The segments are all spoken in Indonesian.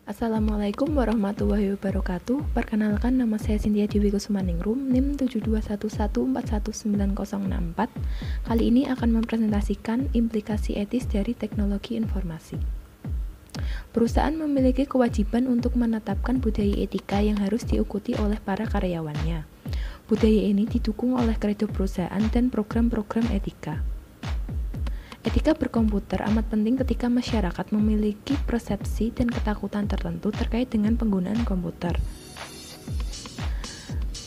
Assalamualaikum warahmatullahi wabarakatuh. Perkenalkan, nama saya Cynthia Dewi Kusumaningrum, NIM 7211411904. Kali ini akan mempresentasikan implikasi etis dari teknologi informasi. Perusahaan memiliki kewajiban untuk menetapkan budaya etika yang harus diikuti oleh para karyawannya. Budaya ini didukung oleh kredo perusahaan dan program-program etika. Etika berkomputer amat penting ketika masyarakat memiliki persepsi dan ketakutan tertentu terkait dengan penggunaan komputer.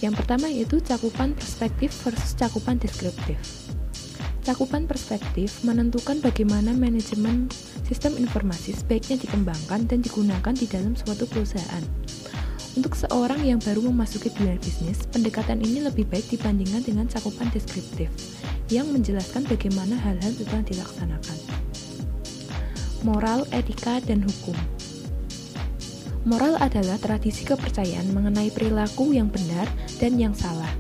Yang pertama yaitu cakupan perspektif versus cakupan deskriptif. Cakupan perspektif menentukan bagaimana manajemen sistem informasi sebaiknya dikembangkan dan digunakan di dalam suatu perusahaan. Untuk seorang yang baru memasuki dunia bisnis, pendekatan ini lebih baik dibandingkan dengan cakupan deskriptif yang menjelaskan bagaimana hal-hal itu dilaksanakan. Moral, etika, dan hukum. Moral adalah tradisi kepercayaan mengenai perilaku yang benar dan yang salah.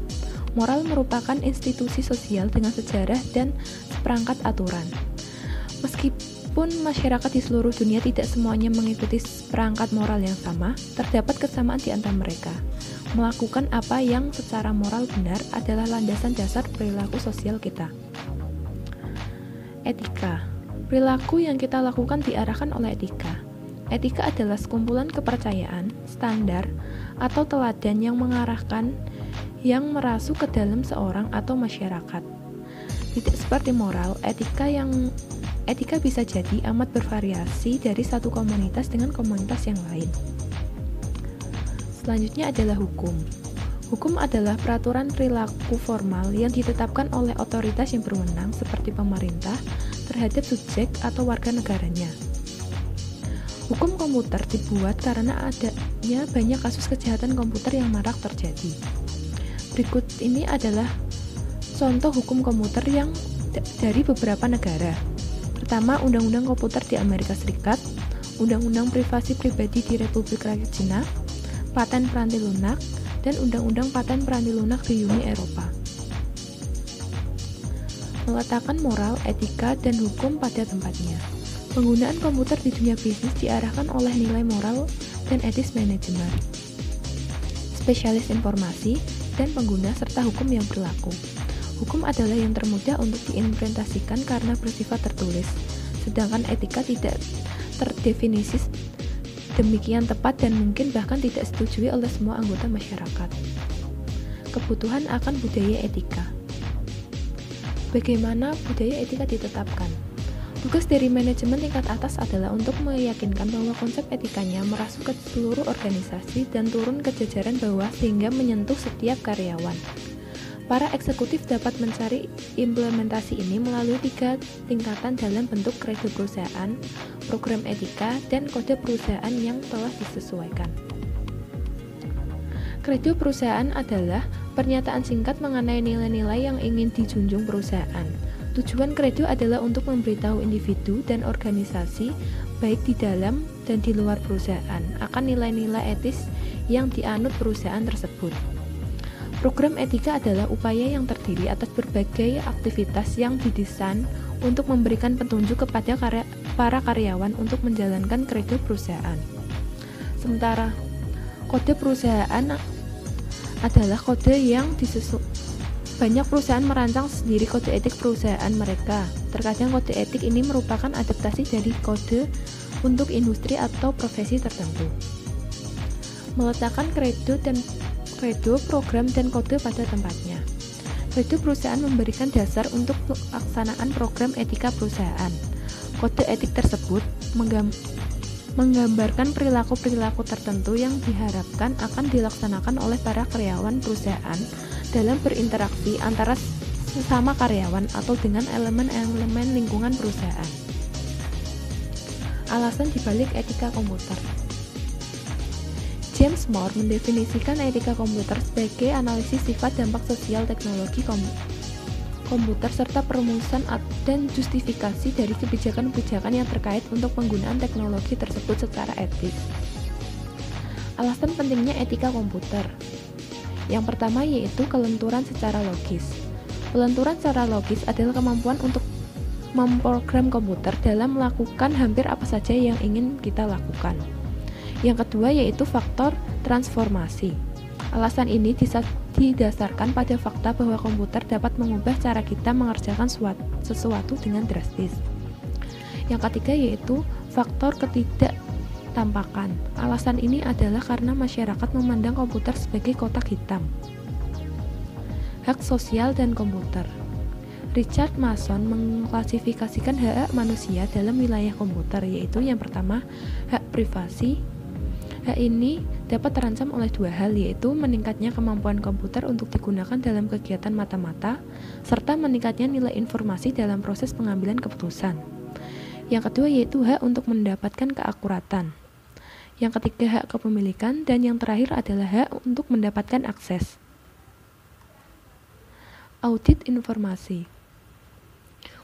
Moral merupakan institusi sosial dengan sejarah dan seperangkat aturan. Meskipun masyarakat di seluruh dunia tidak semuanya mengikuti perangkat moral yang sama, terdapat kesamaan di antara mereka. Melakukan apa yang secara moral benar adalah landasan dasar perilaku sosial kita. Etika. Perilaku yang kita lakukan diarahkan oleh etika. Etika adalah sekumpulan kepercayaan, standar, atau teladan yang mengarahkan yang merasuk ke dalam seorang atau masyarakat. Tidak seperti moral, etika bisa jadi amat bervariasi dari satu komunitas dengan komunitas yang lain. Selanjutnya adalah hukum. Hukum adalah peraturan perilaku formal yang ditetapkan oleh otoritas yang berwenang seperti pemerintah terhadap subjek atau warga negaranya. Hukum komputer dibuat karena adanya banyak kasus kejahatan komputer yang marak terjadi. Berikut ini adalah contoh hukum komputer yang dari beberapa negara. Pertama, Undang-Undang Komputer di Amerika Serikat, Undang-Undang Privasi Pribadi di Republik Rakyat Cina, Paten Peranti Lunak, dan Undang-Undang Paten Peranti Lunak di Uni Eropa. Meletakkan moral, etika, dan hukum pada tempatnya. Penggunaan komputer di dunia bisnis diarahkan oleh nilai moral dan etis manajemen, spesialis informasi, dan pengguna serta hukum yang berlaku. Hukum adalah yang termudah untuk diimplementasikan karena bersifat tertulis, sedangkan etika tidak terdefinisi demikian tepat dan mungkin bahkan tidak disetujui oleh semua anggota masyarakat. Kebutuhan akan budaya etika. Bagaimana budaya etika ditetapkan? Tugas dari manajemen tingkat atas adalah untuk meyakinkan bahwa konsep etikanya merasuk ke seluruh organisasi dan turun ke jajaran bawah sehingga menyentuh setiap karyawan. Para eksekutif dapat mencari implementasi ini melalui 3 tingkatan dalam bentuk kredo perusahaan, program etika, dan kode perusahaan yang telah disesuaikan. Kredo perusahaan adalah pernyataan singkat mengenai nilai-nilai yang ingin dijunjung perusahaan. Tujuan kredo adalah untuk memberitahu individu dan organisasi, baik di dalam dan di luar perusahaan, akan nilai-nilai etis yang dianut perusahaan tersebut. Program etika adalah upaya yang terdiri atas berbagai aktivitas yang didesain untuk memberikan petunjuk kepada para karyawan untuk menjalankan kredo perusahaan. Sementara kode perusahaan adalah kode yang banyak perusahaan merancang sendiri kode etik perusahaan mereka. Terkadang kode etik ini merupakan adaptasi dari kode untuk industri atau profesi tertentu. Meletakkan kredo, program, dan kode pada tempatnya. Kredo perusahaan memberikan dasar untuk pelaksanaan program etika perusahaan. Kode etik tersebut menggambarkan perilaku-perilaku tertentu yang diharapkan akan dilaksanakan oleh para karyawan perusahaan dalam berinteraksi antara sesama karyawan atau dengan elemen-elemen lingkungan perusahaan. Alasan dibalik etika komputer. James Moore mendefinisikan etika komputer sebagai analisis sifat dampak sosial teknologi komputer serta perumusan dan justifikasi dari kebijakan-kebijakan yang terkait untuk penggunaan teknologi tersebut secara etis. Alasan pentingnya etika komputer. Yang pertama yaitu kelenturan secara logis. Kelenturan secara logis adalah kemampuan untuk memprogram komputer dalam melakukan hampir apa saja yang ingin kita lakukan. Yang kedua yaitu faktor transformasi. Alasan ini didasarkan pada fakta bahwa komputer dapat mengubah cara kita mengerjakan sesuatu dengan drastis. Yang ketiga yaitu faktor ketidaktampakan. Alasan ini adalah karena masyarakat memandang komputer sebagai kotak hitam. Hak sosial dan komputer. Richard Mason mengklasifikasikan hak manusia dalam wilayah komputer, yaitu yang pertama, hak privasi. Hak ini dapat terancam oleh dua hal, yaitu meningkatnya kemampuan komputer untuk digunakan dalam kegiatan mata-mata, serta meningkatnya nilai informasi dalam proses pengambilan keputusan. Yang kedua yaitu hak untuk mendapatkan keakuratan. Yang ketiga hak kepemilikan, dan yang terakhir adalah hak untuk mendapatkan akses. Audit informasi.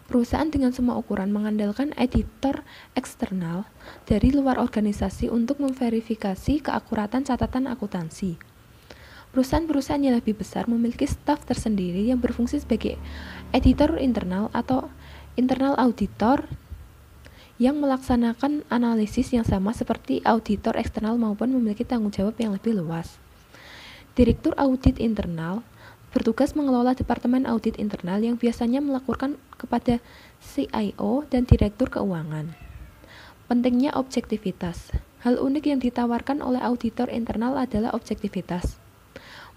Perusahaan dengan semua ukuran mengandalkan editor eksternal dari luar organisasi untuk memverifikasi keakuratan catatan akuntansi. Perusahaan-perusahaan yang lebih besar memiliki staf tersendiri yang berfungsi sebagai editor internal atau internal auditor yang melaksanakan analisis yang sama seperti auditor eksternal maupun memiliki tanggung jawab yang lebih luas. Direktur audit internal bertugas mengelola departemen audit internal yang biasanya melaporkan kepada CIO dan direktur keuangan. Pentingnya objektivitas. Hal unik yang ditawarkan oleh auditor internal adalah objektivitas.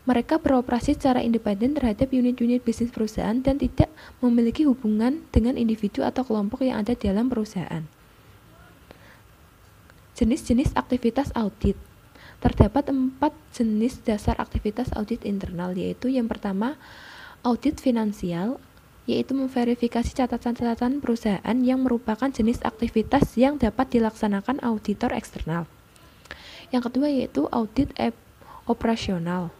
Mereka beroperasi secara independen terhadap unit-unit bisnis perusahaan dan tidak memiliki hubungan dengan individu atau kelompok yang ada dalam perusahaan. Jenis-jenis aktivitas audit. Terdapat 4 jenis dasar aktivitas audit internal, yaitu yang pertama, audit finansial, yaitu memverifikasi catatan-catatan perusahaan yang merupakan jenis aktivitas yang dapat dilaksanakan auditor eksternal. Yang kedua yaitu audit operasional,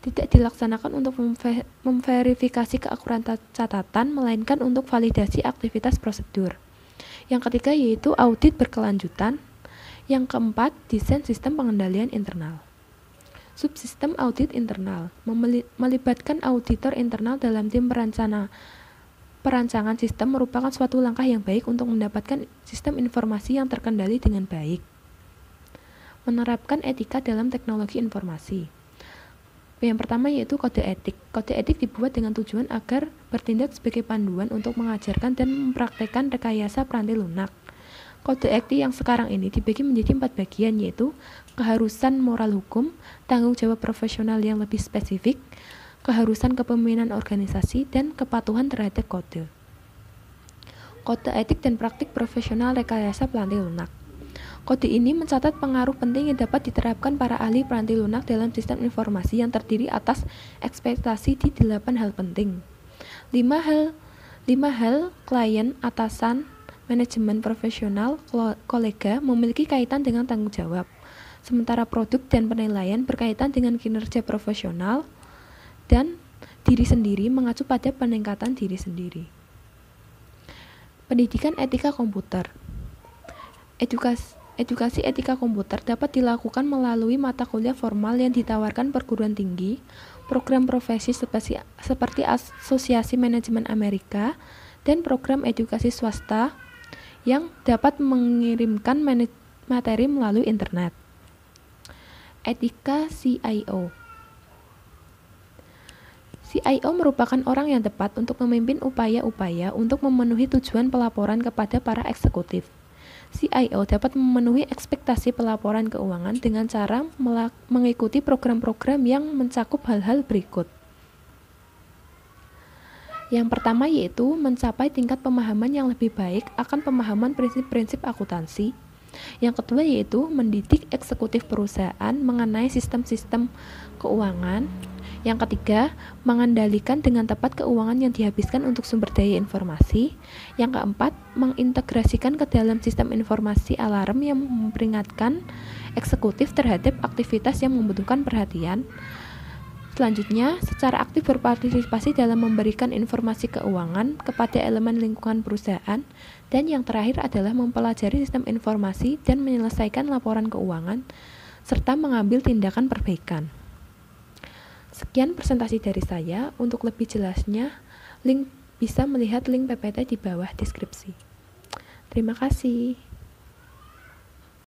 tidak dilaksanakan untuk memverifikasi keakuratan catatan, melainkan untuk validasi aktivitas prosedur. Yang ketiga yaitu audit berkelanjutan. Yang keempat, desain sistem pengendalian internal. Subsistem audit internal melibatkan auditor internal dalam tim perancangan sistem merupakan suatu langkah yang baik untuk mendapatkan sistem informasi yang terkendali dengan baik. Menerapkan etika dalam teknologi informasi. Yang pertama yaitu kode etik. Kode etik dibuat dengan tujuan agar bertindak sebagai panduan untuk mengajarkan dan mempraktekkan rekayasa peranti lunak. Kode etik yang sekarang ini dibagi menjadi 4 bagian, yaitu keharusan moral hukum, tanggung jawab profesional yang lebih spesifik, keharusan kepemimpinan organisasi, dan kepatuhan terhadap kode. Kode etik dan praktik profesional rekayasa peranti lunak. Kode ini mencatat pengaruh penting yang dapat diterapkan para ahli peranti lunak dalam sistem informasi yang terdiri atas ekspektasi di 8 hal penting. 5 hal klien, atasan, manajemen profesional, kolega memiliki kaitan dengan tanggung jawab, sementara produk dan penilaian berkaitan dengan kinerja profesional, dan diri sendiri mengacu pada peningkatan diri sendiri. Pendidikan etika komputer. Edukasi etika komputer dapat dilakukan melalui mata kuliah formal yang ditawarkan perguruan tinggi, program profesi seperti Asosiasi Manajemen Amerika, dan program edukasi swasta yang dapat mengirimkan materi melalui internet. Etika CIO. CIO merupakan orang yang tepat untuk memimpin upaya-upaya untuk memenuhi tujuan pelaporan kepada para eksekutif. CIO dapat memenuhi ekspektasi pelaporan keuangan dengan cara mengikuti program-program yang mencakup hal-hal berikut. Yang pertama yaitu mencapai tingkat pemahaman yang lebih baik akan pemahaman prinsip-prinsip akuntansi. Yang kedua yaitu mendidik eksekutif perusahaan mengenai sistem-sistem keuangan. Yang ketiga, mengendalikan dengan tepat keuangan yang dihabiskan untuk sumber daya informasi. Yang keempat, mengintegrasikan ke dalam sistem informasi alarm yang memperingatkan eksekutif terhadap aktivitas yang membutuhkan perhatian. Selanjutnya, secara aktif berpartisipasi dalam memberikan informasi keuangan kepada elemen lingkungan perusahaan. Dan yang terakhir adalah mempelajari sistem informasi dan menyelesaikan laporan keuangan, serta mengambil tindakan perbaikan. Sekian presentasi dari saya. Untuk lebih jelasnya, bisa melihat link PPT di bawah deskripsi. Terima kasih.